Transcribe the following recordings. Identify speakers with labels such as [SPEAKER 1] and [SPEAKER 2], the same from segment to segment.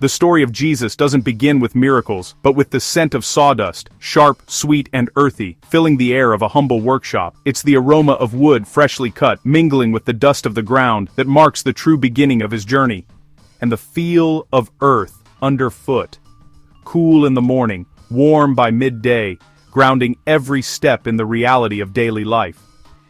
[SPEAKER 1] The story of Jesus doesn't begin with miracles, but with the scent of sawdust, sharp, sweet, and earthy, filling the air of a humble workshop. It's the aroma of wood freshly cut, mingling with the dust of the ground, that marks the true beginning of his journey. And the feel of earth underfoot. Cool in the morning, warm by midday, grounding every step in the reality of daily life.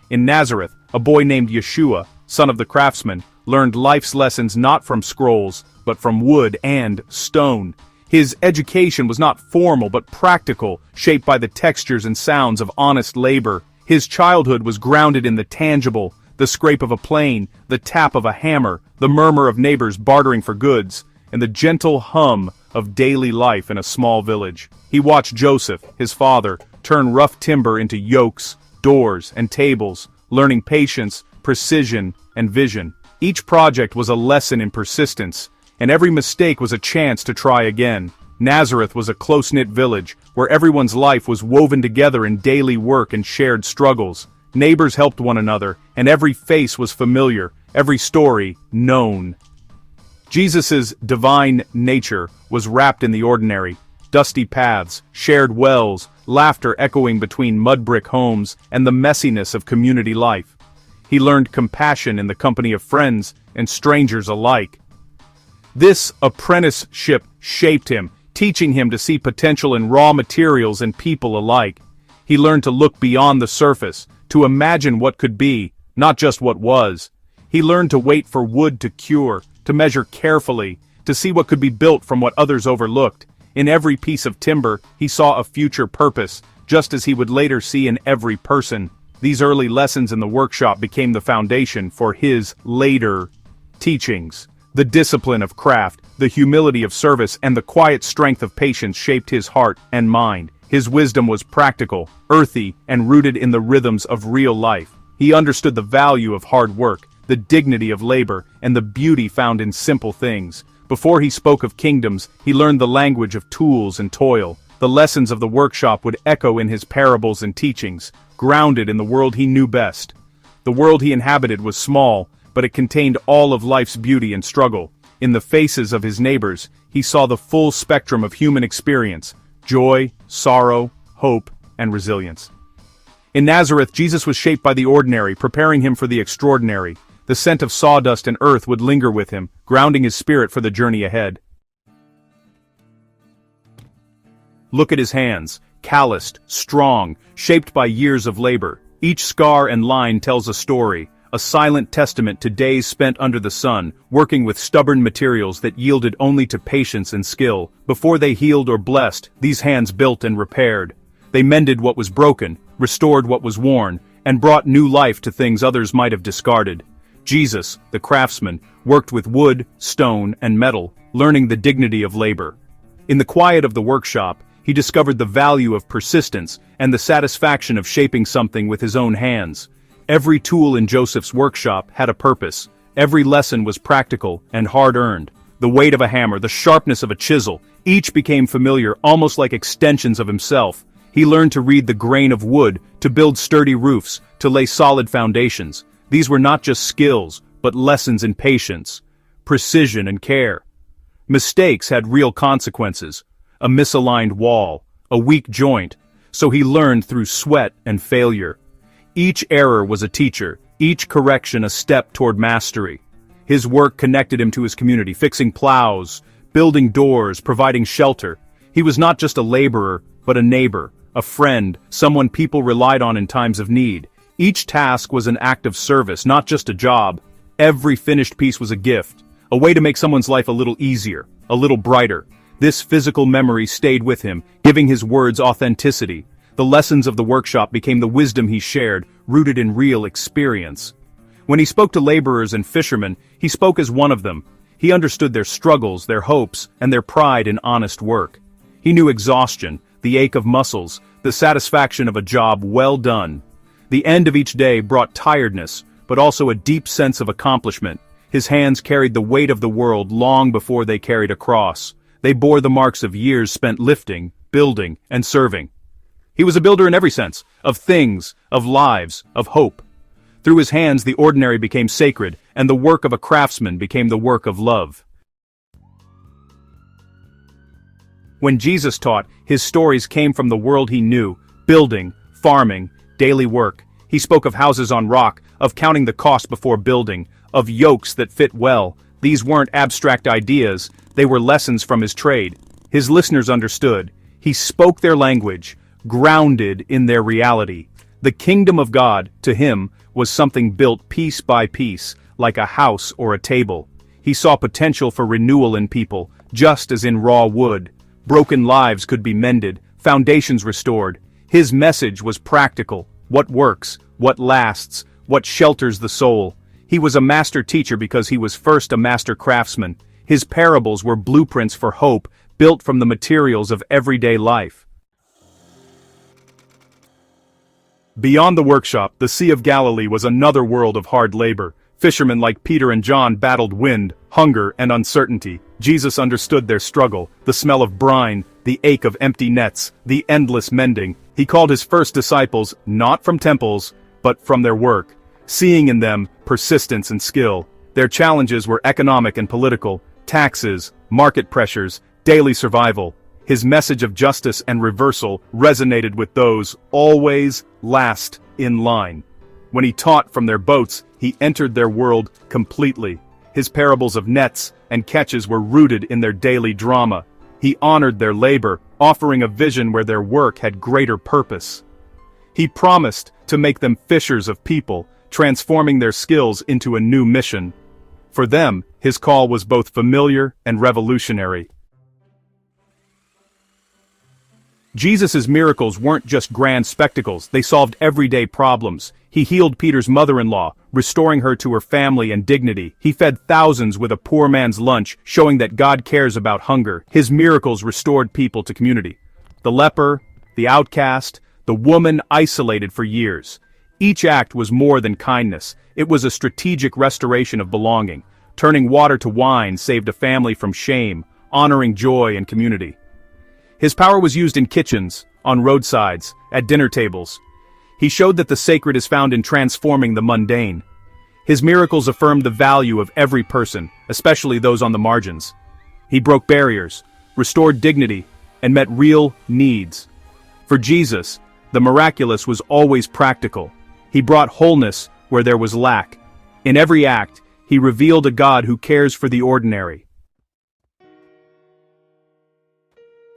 [SPEAKER 1] In Nazareth, a boy named Yeshua, son of the craftsman, learned life's lessons not from scrolls, but from wood and stone. His education was not formal but practical, shaped by the textures and sounds of honest labor. His childhood was grounded in the tangible, the scrape of a plane, the tap of a hammer, the murmur of neighbors bartering for goods, and the gentle hum of daily life in a small village. He watched Joseph, his father, turn rough timber into yokes, doors, and tables, learning patience, precision, and vision. Each project was a lesson in persistence, and every mistake was a chance to try again. Nazareth was a close-knit village, where everyone's life was woven together in daily work and shared struggles. Neighbors helped one another, and every face was familiar, every story known. Jesus' divine nature was wrapped in the ordinary. Dusty paths, shared wells, laughter echoing between mud-brick homes, and the messiness of community life. He learned compassion in the company of friends and strangers alike. This apprenticeship shaped him, teaching him to see potential in raw materials and people alike. He learned to look beyond the surface, to imagine what could be, not just what was. He learned to wait for wood to cure, to measure carefully, to see what could be built from what others overlooked. In every piece of timber, he saw a future purpose, just as he would later see in every person. These early lessons in the workshop became the foundation for his later teachings. The discipline of craft, the humility of service, and the quiet strength of patience shaped his heart and mind. His wisdom was practical, earthy, and rooted in the rhythms of real life. He understood the value of hard work, the dignity of labor, and the beauty found in simple things. Before he spoke of kingdoms, he learned the language of tools and toil. The lessons of the workshop would echo in his parables and teachings, grounded in the world he knew best. The world he inhabited was small, but it contained all of life's beauty and struggle. In the faces of his neighbors, he saw the full spectrum of human experience: joy, sorrow, hope, and resilience. In Nazareth, Jesus was shaped by the ordinary, preparing him for the extraordinary. The scent of sawdust and earth would linger with him, grounding his spirit for the journey ahead. Look at his hands, calloused, strong, shaped by years of labor. Each scar and line tells a story, a silent testament to days spent under the sun, working with stubborn materials that yielded only to patience and skill. Before they healed or blessed, these hands built and repaired. They mended what was broken, restored what was worn, and brought new life to things others might have discarded. Jesus, the craftsman, worked with wood, stone, and metal, learning the dignity of labor. In the quiet of the workshop, he discovered the value of persistence and the satisfaction of shaping something with his own hands. Every tool in Joseph's workshop had a purpose. Every lesson was practical and hard-earned. The weight of a hammer, the sharpness of a chisel, each became familiar, almost like extensions of himself. He learned to read the grain of wood, to build sturdy roofs, to lay solid foundations. These were not just skills, but lessons in patience, precision, and care. Mistakes had real consequences. A misaligned wall, a weak joint, so he learned through sweat and failure. Each error was a teacher, each correction a step toward mastery. His work connected him to his community, fixing plows, building doors, providing shelter. He was not just a laborer, but a neighbor, a friend, someone people relied on in times of need. Each task was an act of service, not just a job. Every finished piece was a gift, a way to make someone's life a little easier, a little brighter. This physical memory stayed with him, giving his words authenticity. The lessons of the workshop became the wisdom he shared, rooted in real experience. When he spoke to laborers and fishermen, he spoke as one of them. He understood their struggles, their hopes, and their pride in honest work. He knew exhaustion, the ache of muscles, the satisfaction of a job well done. The end of each day brought tiredness, but also a deep sense of accomplishment. His hands carried the weight of the world long before they carried a cross. They bore the marks of years spent lifting, building, and serving. He was a builder in every sense, of things, of lives, of hope. Through his hands the ordinary became sacred, and the work of a craftsman became the work of love. When Jesus taught, his stories came from the world he knew: building, farming, daily work. He spoke of houses on rock, of counting the cost before building, of yokes that fit well. These weren't abstract ideas, they were lessons from his trade. His listeners understood. He spoke their language, grounded in their reality. The kingdom of God, to him, was something built piece by piece, like a house or a table. He saw potential for renewal in people, just as in raw wood. Broken lives could be mended, foundations restored. His message was practical: what works, what lasts, what shelters the soul. He was a master teacher because he was first a master craftsman. His parables were blueprints for hope, built from the materials of everyday life. Beyond the workshop, the Sea of Galilee was another world of hard labor. Fishermen like Peter and John battled wind, hunger, and uncertainty. Jesus understood their struggle: the smell of brine, the ache of empty nets, the endless mending. He called his first disciples not from temples, but from their work, seeing in them persistence and skill. Their challenges were economic and political: taxes, market pressures, daily survival. His message of justice and reversal resonated with those always last in line. When he taught from their boats, he entered their world completely. His parables of nets and catches were rooted in their daily drama. He honored their labor, offering a vision where their work had greater purpose. He promised to make them fishers of people, transforming their skills into a new mission. For them, his call was both familiar and revolutionary. Jesus' miracles weren't just grand spectacles, they solved everyday problems. He healed Peter's mother-in-law, restoring her to her family and dignity. He fed thousands with a poor man's lunch, showing that God cares about hunger. His miracles restored people to community: the leper, the outcast, the woman isolated for years. Each act was more than kindness. It was a strategic restoration of belonging. Turning water to wine saved a family from shame, honoring joy and community. His power was used in kitchens, on roadsides, at dinner tables. He showed that the sacred is found in transforming the mundane. His miracles affirmed the value of every person, especially those on the margins. He broke barriers, restored dignity, and met real needs. For Jesus, the miraculous was always practical. He brought wholeness where there was lack. In every act, he revealed a God who cares for the ordinary.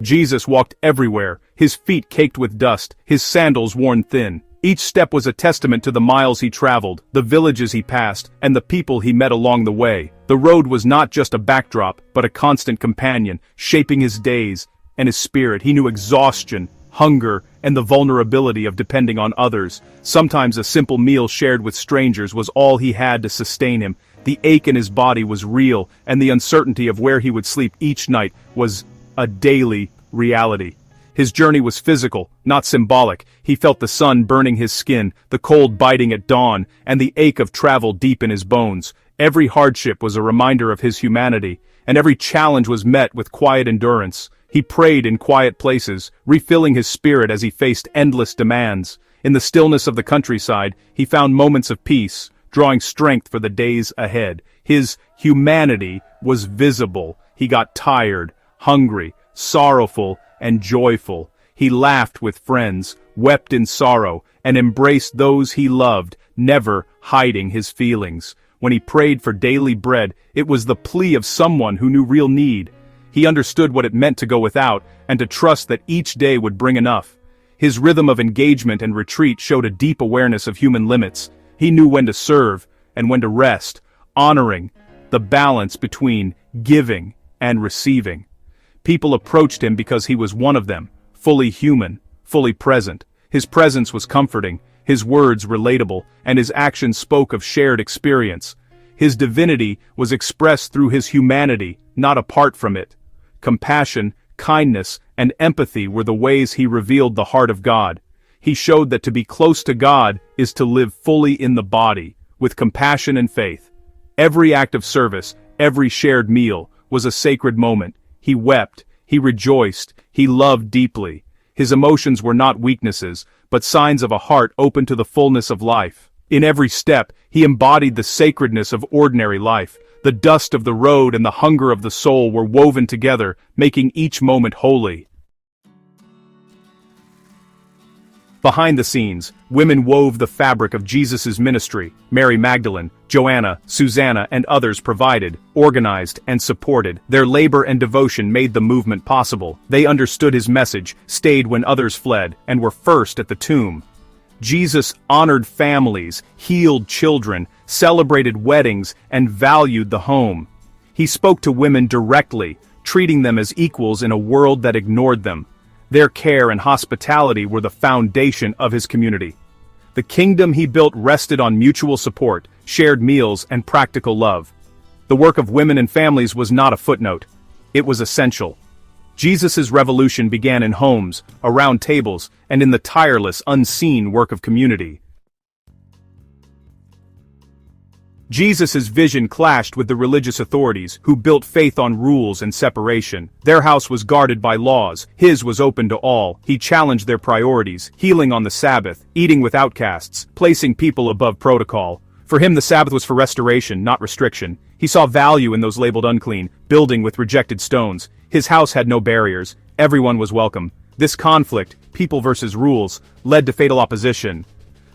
[SPEAKER 1] Jesus walked everywhere, his feet caked with dust, his sandals worn thin. Each step was a testament to the miles he traveled, the villages he passed, and the people he met along the way. The road was not just a backdrop, but a constant companion, shaping his days and his spirit. He knew exhaustion, hunger, and the vulnerability of depending on others. Sometimes a simple meal shared with strangers was all he had to sustain him. The ache in his body was real, and the uncertainty of where he would sleep each night was a daily reality. His journey was physical, not symbolic. He felt the sun burning his skin, the cold biting at dawn, and the ache of travel deep in his bones. Every hardship was a reminder of his humanity, and every challenge was met with quiet endurance. He prayed in quiet places, refilling his spirit as he faced endless demands. In the stillness of the countryside, he found moments of peace, drawing strength for the days ahead. His humanity was visible. He got tired, hungry, sorrowful, and joyful. He laughed with friends, wept in sorrow, and embraced those he loved, never hiding his feelings. When he prayed for daily bread, it was the plea of someone who knew real need. He understood what it meant to go without, and to trust that each day would bring enough. His rhythm of engagement and retreat showed a deep awareness of human limits. He knew when to serve, and when to rest, honoring the balance between giving and receiving. People approached him because he was one of them, fully human, fully present. His presence was comforting, his words relatable, and his actions spoke of shared experience. His divinity was expressed through his humanity, not apart from it. Compassion, kindness, and empathy were the ways he revealed the heart of God. He showed that to be close to God is to live fully in the body, with compassion and faith. Every act of service, every shared meal, was a sacred moment. He wept, he rejoiced, he loved deeply. His emotions were not weaknesses, but signs of a heart open to the fullness of life. In every step, He embodied the sacredness of ordinary life. The dust of the road and the hunger of the soul were woven together, making each moment holy. Behind the scenes, women wove the fabric of Jesus' ministry. Mary Magdalene, Joanna, Susanna, and others provided, organized, and supported. Their labor and devotion made the movement possible. They understood his message, stayed when others fled, and were first at the tomb. Jesus honored families, healed children, celebrated weddings, and valued the home. He spoke to women directly, treating them as equals in a world that ignored them. Their care and hospitality were the foundation of his community. The kingdom he built rested on mutual support, shared meals, and practical love. The work of women and families was not a footnote. It was essential. Jesus' revolution began in homes, around tables, and in the tireless, unseen work of community. Jesus' vision clashed with the religious authorities, who built faith on rules and separation. Their house was guarded by laws, his was open to all. He challenged their priorities, healing on the Sabbath, eating with outcasts, placing people above protocol. For him the Sabbath was for restoration, not restriction. He saw value in those labeled unclean, building with rejected stones. His house had no barriers, everyone was welcome. This conflict, people versus rules, led to fatal opposition.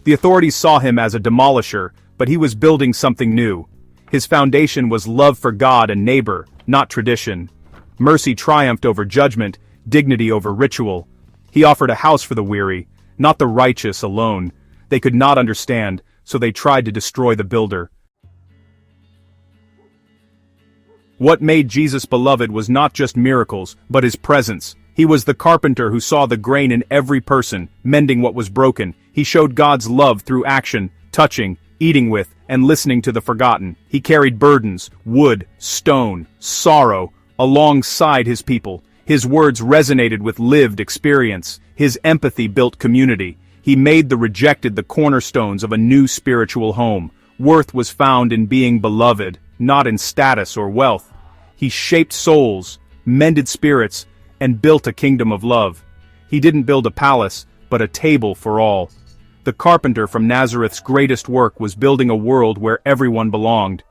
[SPEAKER 1] The authorities saw him as a demolisher, but he was building something new. His foundation was love for God and neighbor, not tradition. Mercy triumphed over judgment, dignity over ritual. He offered a house for the weary, not the righteous alone. They could not understand, so they tried to destroy the builder. What made Jesus beloved was not just miracles, but his presence. He was the carpenter who saw the grain in every person, mending what was broken. He showed God's love through action, touching, eating with, and listening to the forgotten. He carried burdens, wood, stone, sorrow, alongside his people. His words resonated with lived experience. His empathy built community. He made the rejected the cornerstones of a new spiritual home. Worth was found in being beloved, not in status or wealth. He shaped souls, mended spirits, and built a kingdom of love. He didn't build a palace, but a table for all. The carpenter from Nazareth's greatest work was building a world where everyone belonged.